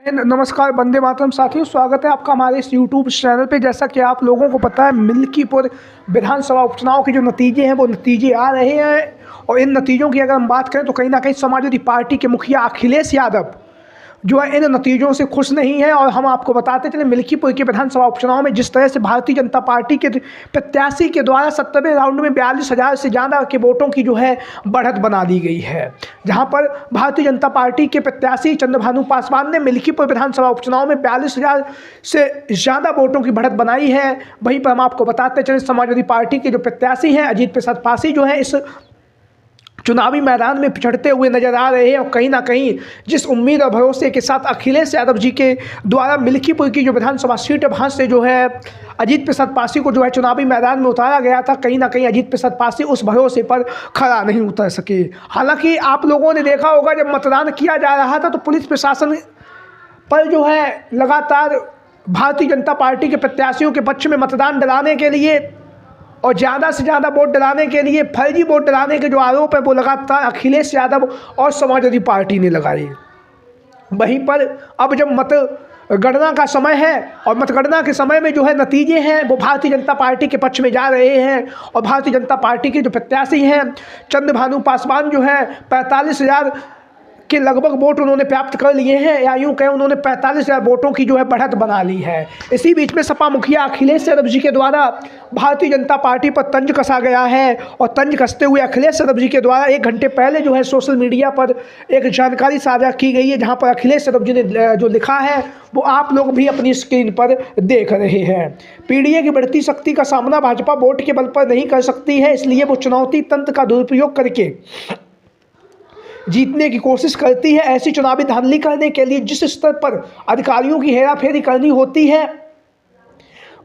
नमस्कार वंदे मातरम साथियों, स्वागत है आपका हमारे इस यूट्यूब चैनल पे। जैसा कि आप लोगों को पता है, मिल्कीपुर विधानसभा उपचुनाव के जो नतीजे हैं वो नतीजे आ रहे हैं और इन नतीजों की अगर हम बात करें तो कहीं ना कहीं समाजवादी पार्टी के मुखिया अखिलेश यादव जो है इन नतीजों से खुश नहीं है। और हम आपको बताते चलें, मिल्कीपुर के विधानसभा उपचुनाव में जिस तरह से भारतीय जनता पार्टी के प्रत्याशी के द्वारा 70वें राउंड में 42,000 से ज़्यादा के वोटों की जो है बढ़त बना दी गई है, जहां पर भारतीय जनता पार्टी के प्रत्याशी चंद्रभानु पासवान ने मिल्कीपुर विधानसभा उपचुनाव में 42,000 से ज़्यादा वोटों की बढ़त बनाई है। वहीं पर हम आपको बताते चलें, समाजवादी पार्टी के जो प्रत्याशी हैं अजीत प्रसाद पासी जो है इस चुनावी मैदान में पिछड़ते हुए नजर आ रहे हैं। और कहीं ना कहीं जिस उम्मीद और भरोसे के साथ अखिलेश यादव जी के द्वारा मिल्कीपुर की जो विधानसभा सीट वहाँ से जो है अजीत प्रसाद पासी को जो है चुनावी मैदान में उतारा गया था, कहीं ना कहीं अजीत प्रसाद पासी उस भरोसे पर खरा नहीं उतर सके। हालांकि आप लोगों ने देखा होगा, जब मतदान किया जा रहा था तो पुलिस प्रशासन पर जो है लगातार भारतीय जनता पार्टी के प्रत्याशियों के पक्ष में मतदान डलाने के लिए और ज़्यादा से ज़्यादा वोट डलाने के लिए फर्जी वोट डलाने के जो आरोप है वो लगातार अखिलेश यादव और समाजवादी पार्टी ने लगाए। वहीं पर अब जब मतगणना का समय है और मतगणना के समय में जो है नतीजे हैं वो भारतीय जनता पार्टी के पक्ष में जा रहे हैं और भारतीय जनता पार्टी के जो प्रत्याशी हैं चंद्रभानु पासवान जो है 45,000 के लगभग वोट उन्होंने प्राप्त कर लिए हैं, या यूँ कहें उन्होंने 45,000 वोटों की जो है बढ़त बना ली है। इसी बीच में सपा मुखिया अखिलेश यादव जी के द्वारा भारतीय जनता पार्टी पर तंज कसा गया है और तंज कसते हुए अखिलेश यादव जी के द्वारा 1 घंटे पहले जो है सोशल मीडिया पर एक जानकारी साझा की गई है, जहां पर अखिलेश यादव जी ने जो लिखा है वो आप लोग भी अपनी स्क्रीन पर देख रहे हैं। पीडीए की बढ़ती शक्ति का सामना भाजपा वोट के बल पर नहीं कर सकती है, इसलिए वो चुनौती तंत्र का दुरुपयोग करके जीतने की कोशिश करती है। ऐसी चुनावी धांधली करने के लिए जिस स्तर पर अधिकारियों की हेराफेरी करनी होती है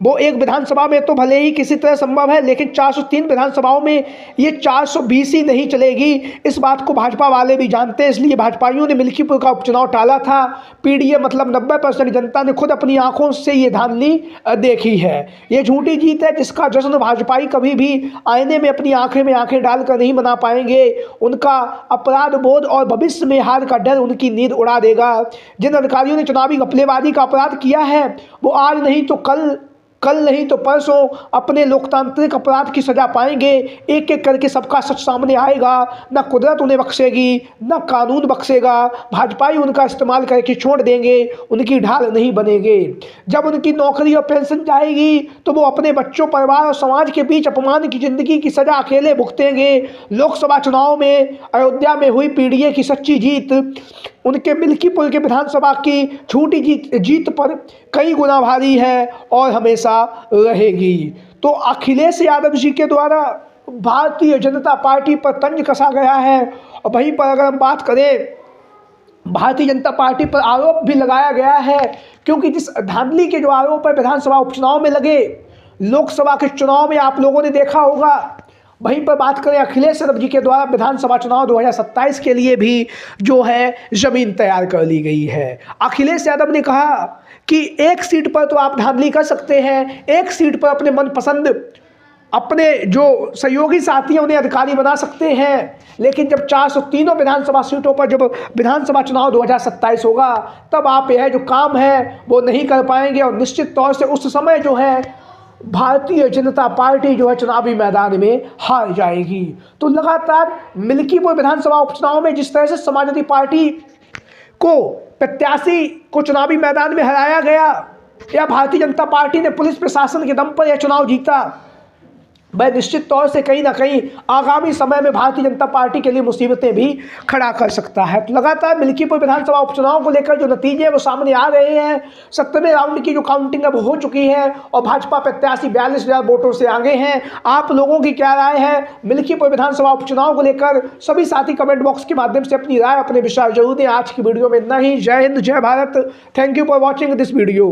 वो एक विधानसभा में तो भले ही किसी तरह संभव है, लेकिन 403 विधानसभाओं में ये 420 ही नहीं चलेगी। इस बात को भाजपा वाले भी जानते हैं, इसलिए भाजपाइयों ने मिल्कीपुर का उपचुनाव टाला था। पीडीए मतलब 90% जनता ने खुद अपनी आंखों से ये धांधली देखी है। ये झूठी जीत है जिसका जश्न भाजपाई कभी भी आईने में अपनी आंखें में आंखें डालकर नहीं मना पाएंगे। उनका अपराध बोध और भविष्य में हार का डर उनकी नींद उड़ा देगा। जिन अधिकारियों ने चुनावी घपलेबाजी का अपराध किया है वो आज नहीं तो कल नहीं तो परसों अपने लोकतांत्रिक अपराध की सजा पाएंगे। एक एक करके सबका सच सामने आएगा। न कुदरत उन्हें बख्शेगी न कानून बख्शेगा, भाजपाई उनका इस्तेमाल करके छोड़ देंगे, उनकी ढाल नहीं बनेंगे। जब उनकी नौकरी और पेंशन जाएगी तो वो अपने बच्चों, परिवार और समाज के बीच अपमान की जिंदगी की सजा अकेले भुगतेंगे। लोकसभा चुनाव में अयोध्या में हुई पीडीए की सच्ची जीत उनके मिल्कीपुर के विधानसभा की झूठी जीत पर कई गुना भारी है और हमेशा रहेगी। तो अखिलेश यादव जी के द्वारा भारतीय जनता पार्टी पर तंज कसा गया है। और वहीं पर अगर हम बात करें, भारतीय जनता पार्टी पर आरोप भी लगाया गया है, क्योंकि जिस धांधली के जो आरोप है विधानसभा उपचुनाव में लगे, लोकसभा के चुनाव में आप लोगों ने देखा होगा। वहीं पर बात करें अखिलेश यादव जी के द्वारा विधानसभा चुनाव 2027 के लिए भी जो है ज़मीन तैयार कर ली गई है। अखिलेश यादव ने कहा कि एक सीट पर तो आप धांधली कर सकते हैं, एक सीट पर अपने मनपसंद अपने जो सहयोगी साथी हैं उन्हें अधिकारी बना सकते हैं, लेकिन जब 403 विधानसभा सीटों पर जब विधानसभा चुनाव 2027 होगा तब आप यह जो काम है वो नहीं कर पाएंगे और निश्चित तौर से उस समय जो है भारतीय जनता पार्टी जो है चुनावी मैदान में हार जाएगी। तो लगातार मिल्कीपुर विधानसभा उपचुनाव में जिस तरह से समाजवादी पार्टी को प्रत्याशी को चुनावी मैदान में हराया गया या भारतीय जनता पार्टी ने पुलिस प्रशासन के दम पर यह चुनाव जीता, वह निश्चित तौर से कहीं ना कहीं आगामी समय में भारतीय जनता पार्टी के लिए मुसीबतें भी खड़ा कर सकता है। तो लगातार मिल्कीपुर विधानसभा उपचुनाव को लेकर जो नतीजे हैं वो सामने आ रहे हैं। 70वें राउंड की जो काउंटिंग है वो हो चुकी है और भाजपा प्रत्याशी 42,000 वोटों से आगे हैं। आप लोगों की क्या राय है मिल्कीपुर विधानसभा उपचुनाव को लेकर? सभी साथी कमेंट बॉक्स के माध्यम से अपनी राय, अपने विचार जरूर दें। आज की वीडियो में इतना ही। जय हिंद, जय Bharat. Thank you for watching this video.